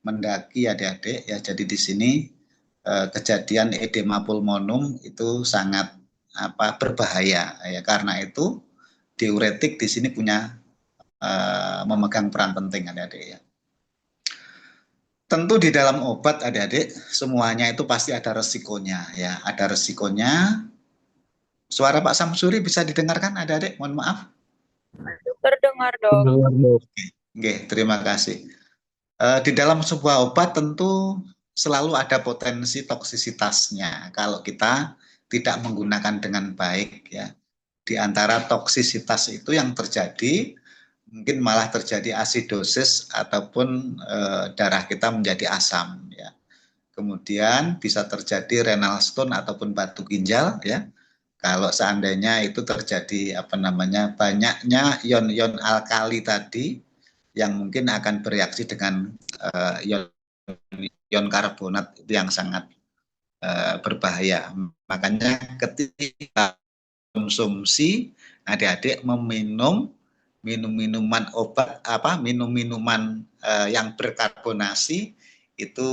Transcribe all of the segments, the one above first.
mendaki adik-adik ya. Jadi di sini kejadian edema pulmonum itu sangat berbahaya ya. Karena itu diuretik di sini punya memegang peran penting adik-adik ya. Tentu di dalam obat adik-adik semuanya itu pasti ada resikonya ya, ada resikonya. Suara Pak Samsuri bisa didengarkan adik-adik? Mohon maaf. Terdengar dong. Oke, terima kasih. Di dalam sebuah obat tentu selalu ada potensi toksisitasnya kalau kita tidak menggunakan dengan baik ya. Di antara toksisitas itu yang terjadi mungkin malah terjadi asidosis ataupun darah kita menjadi asam ya. Kemudian bisa terjadi renal stone ataupun batu ginjal ya. Kalau seandainya itu terjadi banyaknya ion-ion alkali tadi yang mungkin akan bereaksi dengan ion karbonat itu yang sangat berbahaya. Makanya ketika konsumsi adik-adik meminum minuman obat minuman yang berkarbonasi itu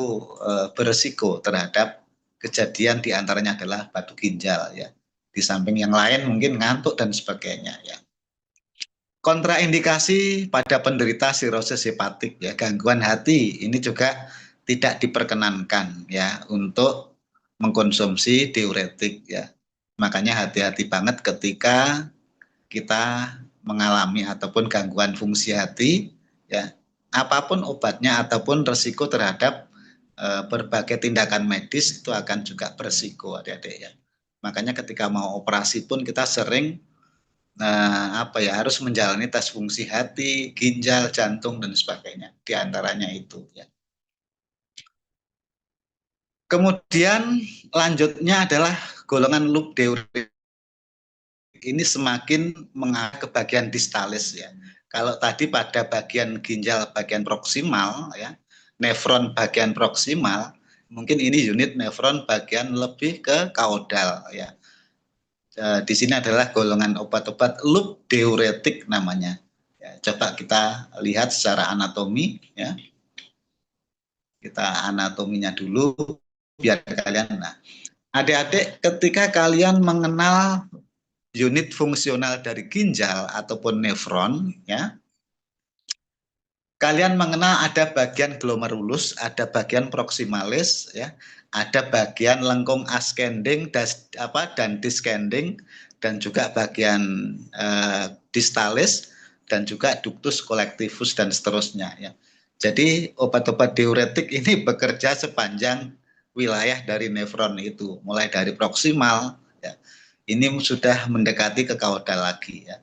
beresiko terhadap kejadian diantaranya adalah batu ginjal ya. Di samping yang lain mungkin ngantuk dan sebagainya ya. Kontraindikasi pada penderita sirosis hepatik ya, gangguan hati ini juga tidak diperkenankan ya untuk mengkonsumsi diuretik ya. Makanya hati-hati banget ketika kita mengalami ataupun gangguan fungsi hati ya. Apapun obatnya ataupun resiko terhadap berbagai tindakan medis itu akan juga beresiko adik-adik ya. Makanya ketika mau operasi pun kita sering harus menjalani tes fungsi hati, ginjal, jantung dan sebagainya. Di antaranya itu ya. Kemudian lanjutnya adalah golongan loop diuretik. Ini semakin mengarah ke bagian distalis ya. Kalau tadi pada bagian ginjal bagian proksimal ya, nefron bagian proksimal, mungkin ini unit nefron bagian lebih ke kaudal ya. Di sini adalah golongan obat-obat loop diuretik namanya. Ya, coba kita lihat secara anatomi ya. Kita anatominya dulu biar kalian. Nah, adik-adik ketika kalian mengenal unit fungsional dari ginjal ataupun nefron ya, kalian mengenal ada bagian glomerulus, ada bagian proximalis ya, ada bagian lengkung ascending dan descending, dan juga bagian distalis dan juga ductus collectivus dan seterusnya ya. Jadi obat-obat diuretik ini bekerja sepanjang wilayah dari nefron itu, mulai dari proksimal ya. Ini sudah mendekati ke kaudal lagi ya.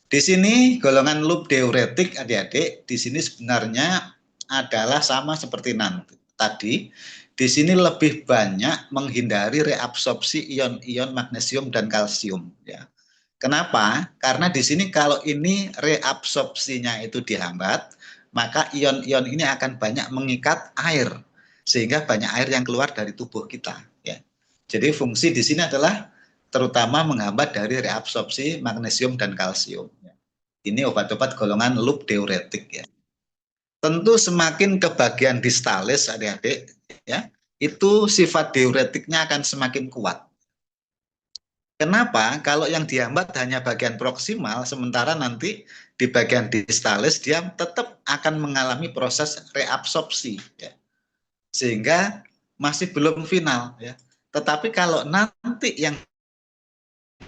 Di sini golongan loop diuretik adik-adik di sini sebenarnya adalah sama seperti nanti tadi. Di sini lebih banyak menghindari reabsorpsi ion-ion magnesium dan kalsium ya. Kenapa? Karena di sini kalau ini reabsorpsinya itu dihambat, maka ion-ion ini akan banyak mengikat air sehingga banyak air yang keluar dari tubuh kita ya. Jadi fungsi di sini adalah terutama menghambat dari reabsorpsi magnesium dan kalsium. Ini obat-obat golongan loop diuretik ya. Tentu semakin ke bagian distalis adik-adik ya, itu sifat diuretiknya akan semakin kuat. Kenapa? Kalau yang dihambat hanya bagian proksimal, sementara nanti di bagian distalis dia tetap akan mengalami proses reabsorpsi ya. Sehingga masih belum final ya. Tetapi kalau nanti yang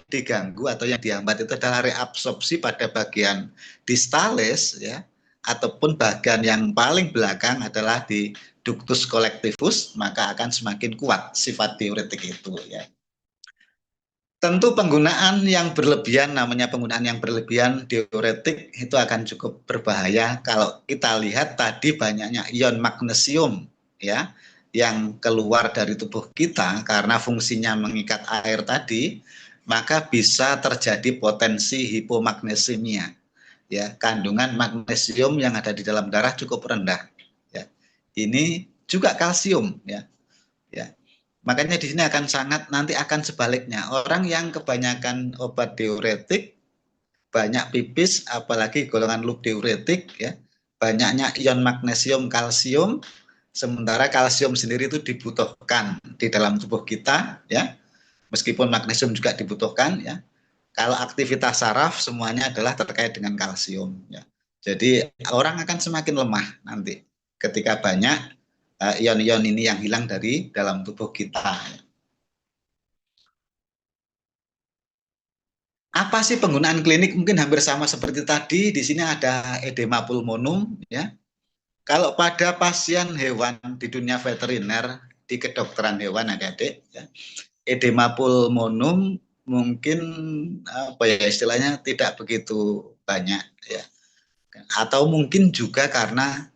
diganggu atau yang dihambat itu adalah reabsorpsi pada bagian distalis ya, ataupun bagian yang paling belakang adalah di ductus collectivus, maka akan semakin kuat sifat diuretik itu ya. Tentu penggunaan yang berlebihan, namanya penggunaan yang berlebihan diuretik itu akan cukup berbahaya. Kalau kita lihat tadi banyaknya ion magnesium ya yang keluar dari tubuh kita karena fungsinya mengikat air tadi, maka bisa terjadi potensi hipomagnesemia ya, kandungan magnesium yang ada di dalam darah cukup rendah ya. Ini juga kalsium ya. Ya. Makanya di sini akan sangat nanti akan sebaliknya. Orang yang kebanyakan obat diuretik banyak pipis, apalagi golongan loop diuretik ya, banyaknya ion magnesium, kalsium, sementara kalsium sendiri itu dibutuhkan di dalam tubuh kita, ya. Meskipun magnesium juga dibutuhkan, ya. Kalau aktivitas saraf semuanya adalah terkait dengan kalsium, ya. Jadi orang akan semakin lemah nanti ketika banyak ion-ion ini yang hilang dari dalam tubuh kita. Apa sih penggunaan klinik? Mungkin hampir sama seperti tadi. Di sini ada edema pulmonum, ya. Kalau pada pasien hewan di dunia veteriner, di kedokteran hewan adik-adik, ya, edema pulmonum mungkin apa ya istilahnya tidak begitu banyak, ya. Atau mungkin juga karena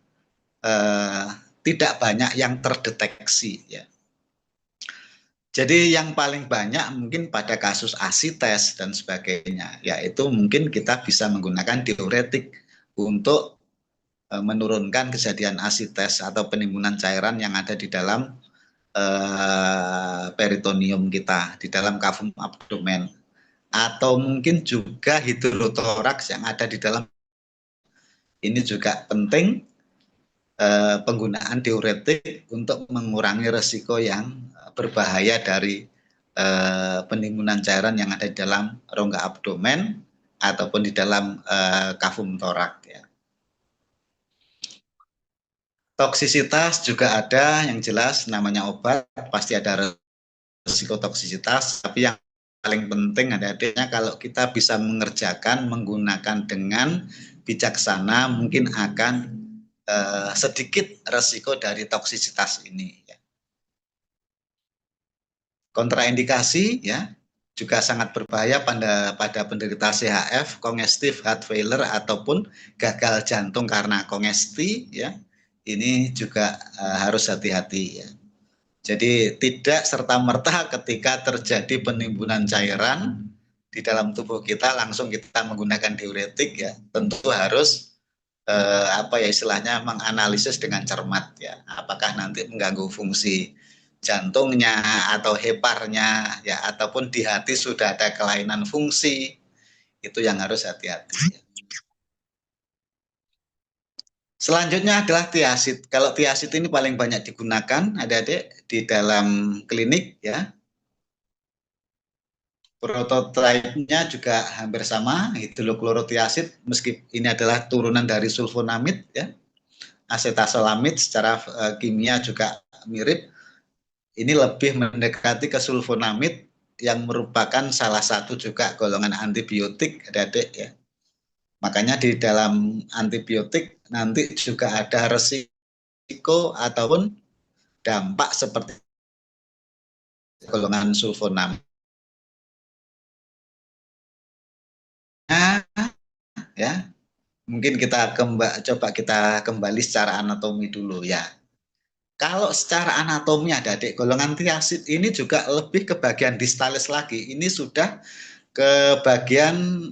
tidak banyak yang terdeteksi, ya. Jadi yang paling banyak mungkin pada kasus asites dan sebagainya, yaitu mungkin kita bisa menggunakan diuretik untuk menurunkan kejadian asites atau penimbunan cairan yang ada di dalam peritoneum kita, di dalam kafum abdomen, atau mungkin juga hidrotoraks yang ada di dalam. Ini juga penting penggunaan diuretik untuk mengurangi resiko yang berbahaya dari penimbunan cairan yang ada di dalam rongga abdomen ataupun di dalam kafum torak, ya. Toksisitas juga ada, yang jelas namanya obat pasti ada resiko toksisitas, tapi yang paling penting adik-adiknya kalau kita bisa mengerjakan menggunakan dengan bijaksana mungkin akan sedikit resiko dari toksisitas ini, ya. Kontraindikasi, ya, juga sangat berbahaya pada penderita CHF, congestive heart failure ataupun gagal jantung karena kongesti, ya. Ini juga harus hati-hati, ya. Jadi tidak serta-merta ketika terjadi penimbunan cairan di dalam tubuh kita langsung kita menggunakan diuretik, ya. Tentu harus apa ya istilahnya menganalisis dengan cermat, ya. Apakah nanti mengganggu fungsi jantungnya atau heparnya, ya, ataupun di hati sudah ada kelainan fungsi, itu yang harus hati-hati, ya. Selanjutnya adalah tiasit. Kalau tiasit ini paling banyak digunakan adik-adik di dalam klinik, ya. Prototipenya juga hampir sama, hidroklorotiasid, meski ini adalah turunan dari sulfonamid, ya. Asetasolamid secara kimia juga mirip. Ini lebih mendekati ke sulfonamid yang merupakan salah satu juga golongan antibiotik, adik-adik, ya. Makanya di dalam antibiotik nanti juga ada resiko ataupun dampak seperti golongan sulfonamid. Ya, mungkin kita coba kita kembali secara anatomi dulu, ya. Kalau secara anatomi adik-adik, golongan tiasid ini juga lebih ke bagian distalis lagi. Ini sudah ke bagian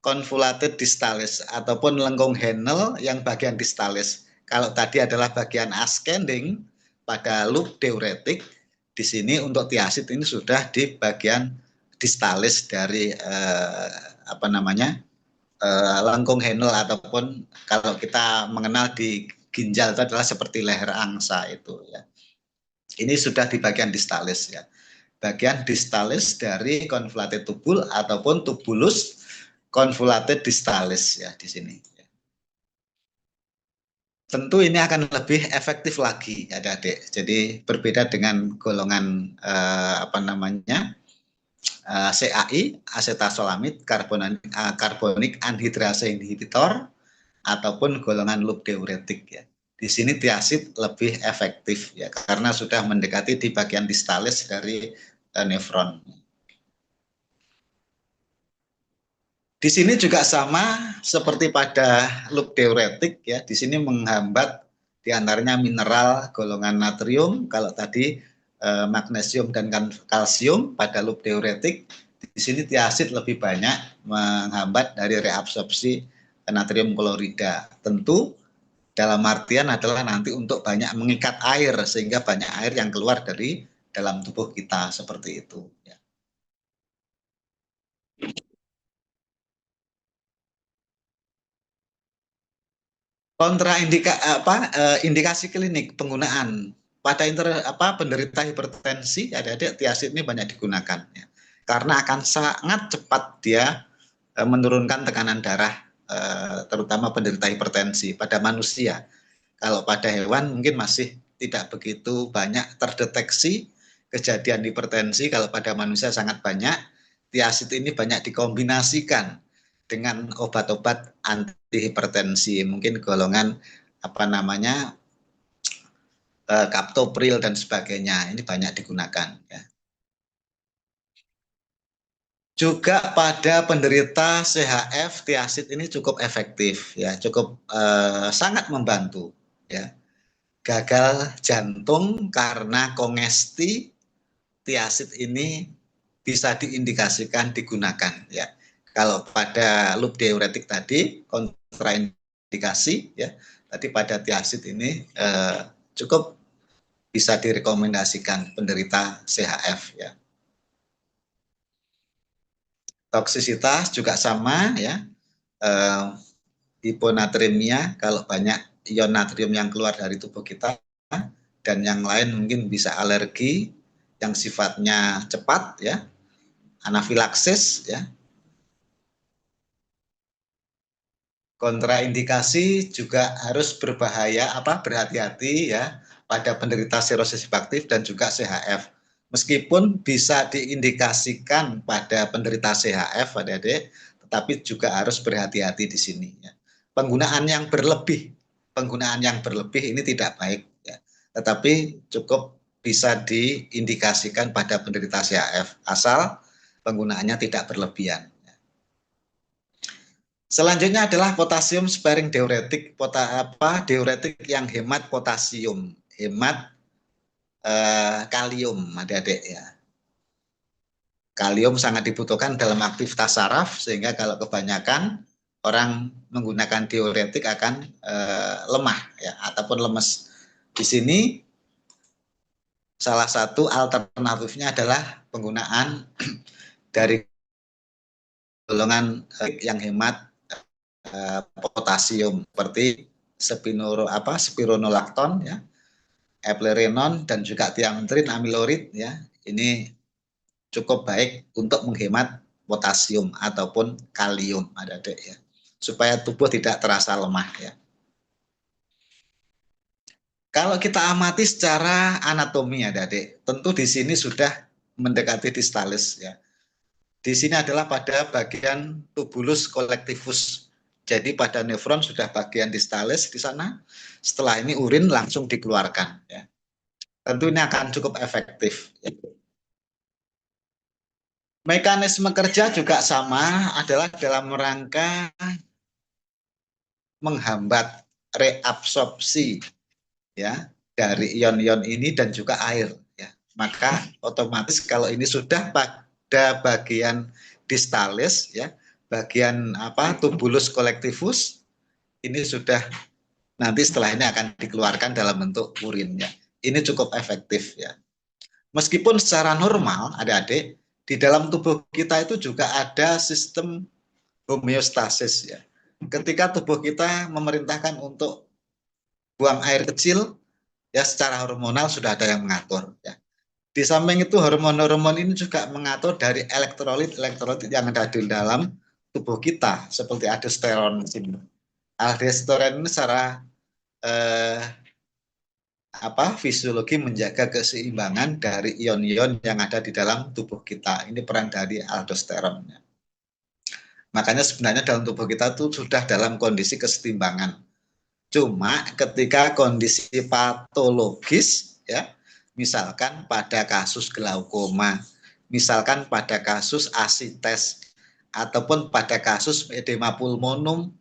convoluted distalis ataupun lengkung Henle yang bagian distalis. Kalau tadi adalah bagian ascending pada loop diuretik, di sini untuk tiasid ini sudah di bagian distalis dari apa namanya lengkung Henle ataupun kalau kita mengenal di ginjal itu adalah seperti leher angsa itu, ya. Ini sudah di bagian distalis, ya. Bagian distalis dari convoluted tubule ataupun tubulus convoluted distalis, ya, di sini. Tentu ini akan lebih efektif lagi, adik-adik. Jadi berbeda dengan golongan apa namanya CAI, acetazolamid, carbonic anhydrase inhibitor, ataupun golongan loop diuretik, ya. Di sini tiasid lebih efektif, ya, karena sudah mendekati di bagian distalis dari nefron. Di sini juga sama seperti pada loop diuretik, ya. Di sini menghambat diantaranya mineral golongan natrium. Kalau tadi magnesium dan kalsium pada loop diuretik, di sini tiasid lebih banyak menghambat dari reabsorpsi natrium klorida. Tentu dalam artian adalah nanti untuk banyak mengikat air sehingga banyak air yang keluar dari dalam tubuh kita seperti itu, ya. Indikasi klinik penggunaan pada penderita hipertensi, adik-adik tiazid ini banyak digunakan ya. Karena akan sangat cepat dia menurunkan tekanan darah, terutama penderita hipertensi pada manusia. Kalau pada hewan mungkin masih tidak begitu banyak terdeteksi kejadian hipertensi, kalau pada manusia sangat banyak. Tiazid ini banyak dikombinasikan dengan obat-obat anti hipertensi, mungkin golongan kaptopril dan sebagainya, ini banyak digunakan ya. Juga pada penderita CHF, tiazid ini cukup efektif ya, cukup sangat membantu ya. Gagal jantung karena kongesti, tiazid ini bisa diindikasikan digunakan ya. Kalau pada loop diuretik tadi kontraindikasi ya, tadi pada tiazid ini cukup bisa direkomendasikan penderita CHF ya. Toksisitas juga sama ya, hiponatremia kalau banyak ion natrium yang keluar dari tubuh kita, dan yang lain mungkin bisa alergi yang sifatnya cepat ya, anafilaksis ya. Kontraindikasi juga harus berhati-hati ya pada penderita serosis aktif dan juga CHF. Meskipun bisa diindikasikan pada penderita CHF, adik-adik, tetapi juga harus berhati-hati di sini ya. Penggunaan yang berlebih ini tidak baik ya. Tetapi cukup bisa diindikasikan pada penderita CHF asal penggunaannya tidak berlebihan. Selanjutnya adalah potasium sparing diuretik, diuretik yang hemat potasium, hemat kalium, adik-adik ya. Kalium sangat dibutuhkan dalam aktivitas saraf, sehingga kalau kebanyakan orang menggunakan diuretik akan lemah ya, ataupun lemes. Di sini salah satu alternatifnya adalah penggunaan dari golongan yang hemat potasium seperti spironolakton ya, eplerenon dan juga tiametrin amilorid ya. Ini cukup baik untuk menghemat potasium ataupun kalium, adik-adik ya, supaya tubuh tidak terasa lemah ya. Kalau kita amati secara anatomi, adik-adik, tentu di sini sudah mendekati distalis ya. Di sini adalah pada bagian tubulus kolektivus. Jadi pada nefron sudah bagian distalis di sana. Setelah ini urin langsung dikeluarkan. Ya. Tentu ini akan cukup efektif. Ya. Mekanisme kerja juga sama, adalah dalam rangka menghambat reabsorpsi ya dari ion-ion ini dan juga air. Ya. Maka otomatis kalau ini sudah pada bagian distalis ya, bagian tubulus kolektivus, ini sudah nanti setelah ini akan dikeluarkan dalam bentuk urinnya. Ini cukup efektif ya. Meskipun secara normal, adik-adik, di dalam tubuh kita itu juga ada sistem homeostasis ya. Ketika tubuh kita memerintahkan untuk buang air kecil, ya secara hormonal sudah ada yang mengatur ya. Di samping itu hormon-hormon ini juga mengatur dari elektrolit yang ada di dalam tubuh kita, seperti aldosteron. Aldosteron ini secara fisiologi menjaga keseimbangan dari ion-ion yang ada di dalam tubuh kita. Ini peran dari aldosteron. Makanya sebenarnya dalam tubuh kita itu sudah dalam kondisi kesetimbangan. Cuma ketika kondisi patologis ya, misalkan pada kasus glaukoma, misalkan pada kasus asites, ataupun pada kasus edema pulmonum,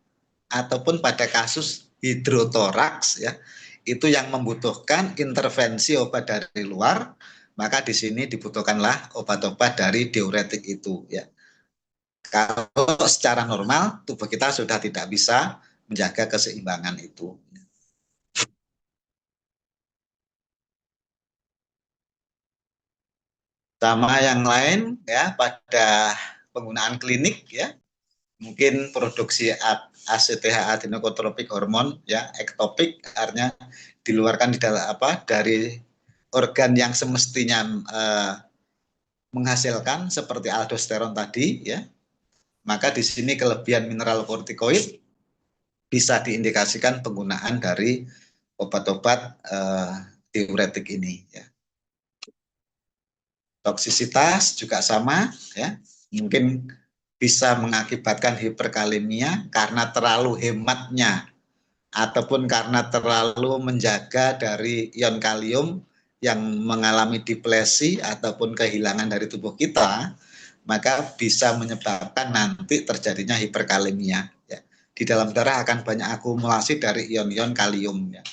ataupun pada kasus hidrotoraks ya, itu yang membutuhkan intervensi obat dari luar, maka di sini dibutuhkanlah obat-obat dari diuretik itu ya. Kalau secara normal tubuh kita sudah tidak bisa menjaga keseimbangan itu. Sama yang lain ya pada penggunaan klinik ya, mungkin produksi ACTH adenokotropik hormon ya ektopik, artinya diluarkan di dalam dari organ yang semestinya menghasilkan seperti aldosteron tadi ya. Maka di sini kelebihan mineral kortikoid bisa diindikasikan penggunaan dari obat-obat diuretik ini ya. Toksisitas juga sama ya, mungkin bisa mengakibatkan hiperkalemia karena terlalu hematnya ataupun karena terlalu menjaga dari ion kalium yang mengalami deplesi ataupun kehilangan dari tubuh kita, maka bisa menyebabkan nanti terjadinya hiperkalemia ya. Di dalam darah akan banyak akumulasi dari ion-ion kalium ya.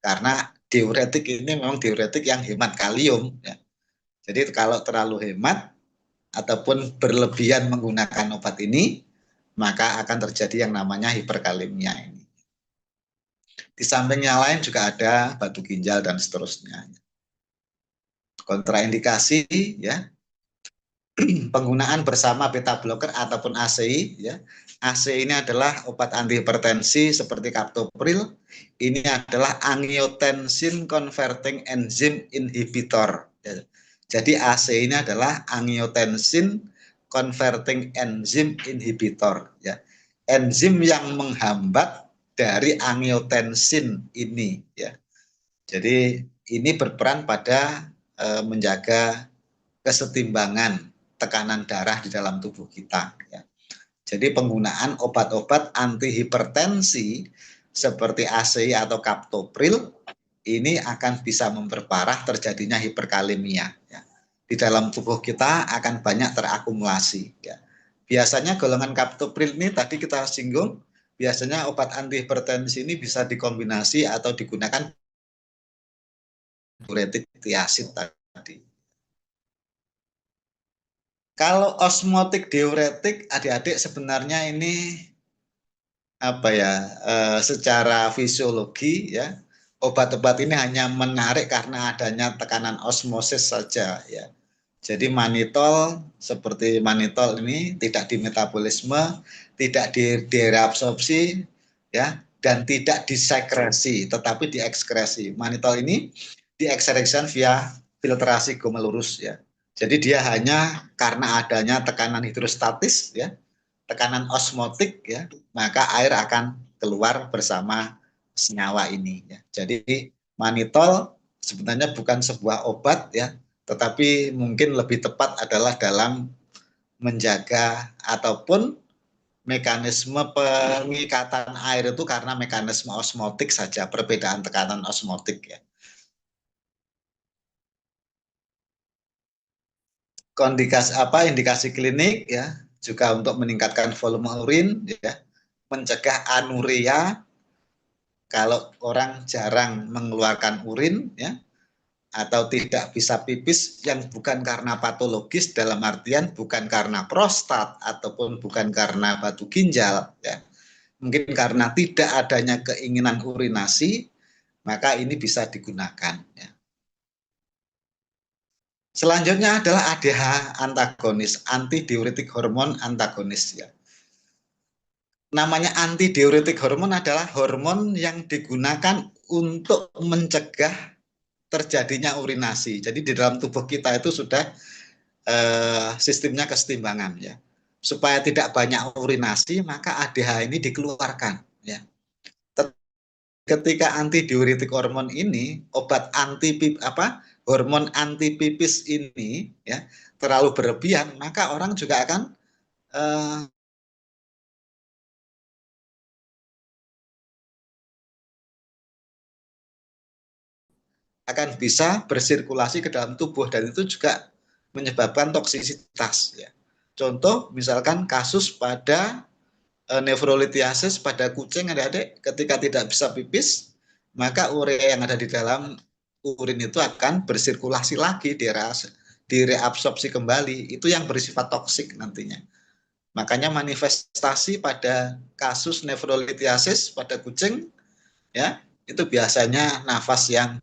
Karena diuretik ini memang diuretik yang hemat kalium ya. Jadi kalau terlalu hemat ataupun berlebihan menggunakan obat ini, maka akan terjadi yang namanya hiperkalemia ini. Di samping yang lain juga ada batu ginjal dan seterusnya. Kontraindikasi ya, penggunaan bersama beta blocker ataupun ACI ya. ACI ini adalah obat antihipertensi seperti captopril. Ini adalah angiotensin converting enzyme inhibitor. Ya. Jadi ACI ini adalah angiotensin converting enzyme inhibitor ya. Enzim yang menghambat dari angiotensin ini ya. Jadi ini berperan pada menjaga kesetimbangan tekanan darah di dalam tubuh kita ya. Jadi penggunaan obat-obat antihipertensi seperti ACI atau captopril ini akan bisa memperparah terjadinya hiperkalemia ya. Di dalam tubuh kita akan banyak terakumulasi ya. Biasanya golongan captopril ini tadi kita singgung, biasanya obat antihipertensi ini bisa dikombinasi atau digunakan diuretik tiazid tadi. Kalau osmotik diuretik, adik-adik sebenarnya ini secara fisiologi ya, obat-obat ini hanya menarik karena adanya tekanan osmosis saja ya. Jadi manitol seperti manitol ini tidak dimetabolisme, tidak direabsorpsi ya, dan tidak disekresi tetapi diekskresi. Manitol ini diekskresikan via filtrasi glomerulus ya. Jadi dia hanya karena adanya tekanan hidrostatis ya, tekanan osmotik ya, maka air akan keluar bersama senyawa ini ya. Jadi manitol sebenarnya bukan sebuah obat ya, tetapi mungkin lebih tepat adalah dalam menjaga ataupun mekanisme pengikatan air itu karena mekanisme osmotik saja, perbedaan tekanan osmotik ya. Indikasi klinik ya, juga untuk meningkatkan volume urin ya, mencegah anuria kalau orang jarang mengeluarkan urin ya, atau tidak bisa pipis yang bukan karena patologis, dalam artian bukan karena prostat ataupun bukan karena batu ginjal ya, mungkin karena tidak adanya keinginan urinasi, maka ini bisa digunakan ya. Selanjutnya adalah ADH antagonis, antidiuretik hormon antagonis ya. Namanya antidiuretik hormon adalah hormon yang digunakan untuk mencegah terjadinya urinasi. Jadi di dalam tubuh kita itu sudah sistemnya kesetimbangan ya. Supaya tidak banyak urinasi, maka ADH ini dikeluarkan ya. Ketika antidiuretik hormon ini, obat hormon anti pipis ini ya terlalu berlebihan, maka orang juga akan bisa bersirkulasi ke dalam tubuh dan itu juga menyebabkan toksisitas ya. Contoh misalkan kasus pada nefrolithiasis pada kucing adik-adik, ketika tidak bisa pipis, maka urea yang ada di dalam urin itu akan bersirkulasi lagi, direabsorpsi kembali. Itu yang bersifat toksik nantinya. Makanya manifestasi pada kasus nefrolithiasis pada kucing ya, itu biasanya nafas yang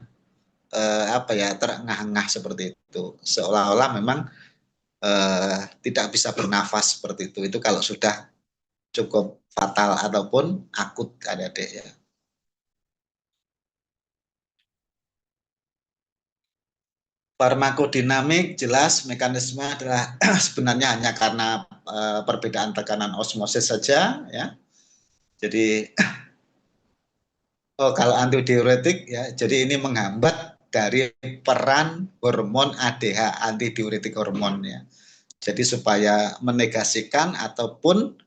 terengah-engah seperti itu. Seolah-olah memang tidak bisa bernafas seperti itu. Itu kalau sudah cukup fatal ataupun akut adik-adik ya. Farmakodinamik jelas mekanisme adalah sebenarnya hanya karena perbedaan tekanan osmosis saja ya. Jadi kalau antidiuretik ya, jadi ini menghambat dari peran hormon ADH, antidiuretik hormon ya. Jadi supaya menegasikan ataupun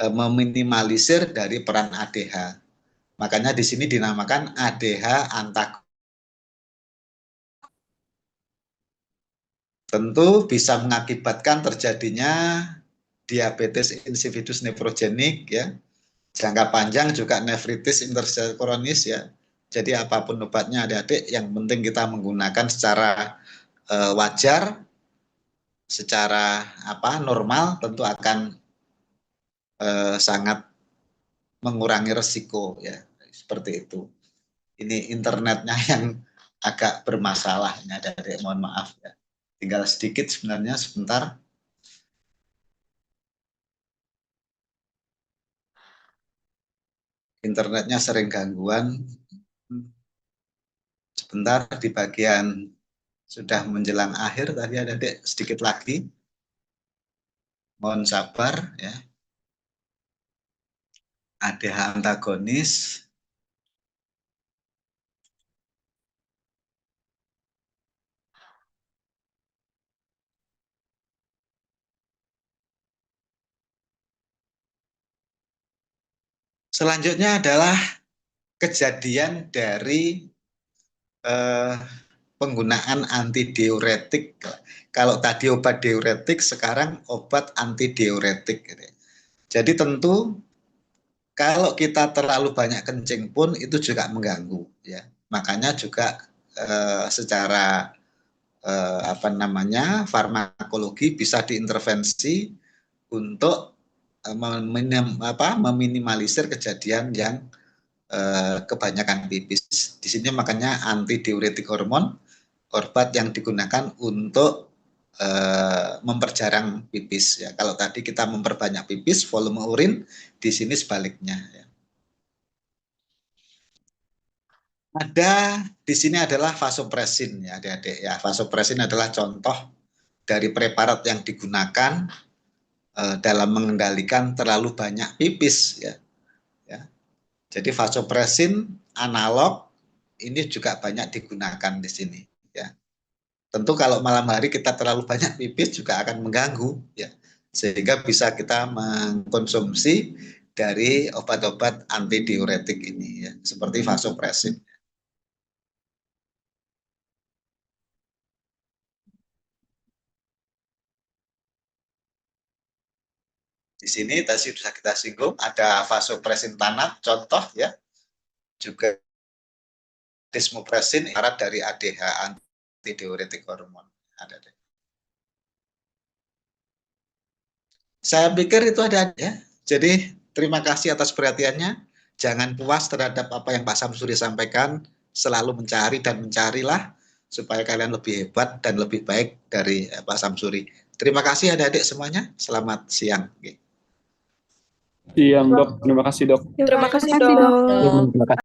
meminimalisir dari peran ADH. Makanya di sini dinamakan ADH antagonis. Tentu bisa mengakibatkan terjadinya diabetes insipidus nefrogenik ya. Jangka panjang juga nefritis interstisial kronis ya. Jadi apapun obatnya adik-adik, yang penting kita menggunakan secara wajar, secara normal, tentu akan sangat mengurangi resiko ya, seperti itu. Ini internetnya yang agak bermasalah ini adik-adik, mohon maaf ya. Tinggal sedikit sebenarnya, sebentar. Internetnya sering gangguan. Sebentar, di bagian sudah menjelang akhir tadi adik-adik, sedikit lagi. Mohon sabar ya. ADH antagonis. Selanjutnya adalah kejadian dari penggunaan antidiuretik. Kalau tadi obat diuretik, sekarang obat antidiuretik. Jadi tentu kalau kita terlalu banyak kencing pun itu juga mengganggu ya. Makanya juga secara farmakologi bisa diintervensi untuk meminimalisir kejadian yang kebanyakan pipis. Di sini makanya antidiuretik hormon, obat yang digunakan untuk memperjarang pipis ya. Kalau tadi kita memperbanyak pipis, volume urin, di sini sebaliknya ya. Ada di sini adalah vasopresin ya adik-adik ya. Vasopresin adalah contoh dari preparat yang digunakan dalam mengendalikan terlalu banyak pipis ya. Jadi vasopresin analog ini juga banyak digunakan di sini ya. Tentu kalau malam hari kita terlalu banyak pipis juga akan mengganggu ya. Sehingga bisa kita mengkonsumsi dari obat-obat antidiuretik ini ya, seperti vasopresin. Di sini tadi sudah kita singgung ada vasopresin tanat contoh ya. Juga desmopresin syarat dari ADH antidiuretik hormon. Ada deh. Saya pikir itu ada ya. Jadi terima kasih atas perhatiannya. Jangan puas terhadap apa yang Pak Samsuri sampaikan. Selalu mencari dan mencarilah supaya kalian lebih hebat dan lebih baik dari Pak Samsuri. Terima kasih adik-adik semuanya. Selamat siang. Siang dok, terima kasih dok. Terima kasih, Dok. Terima kasih.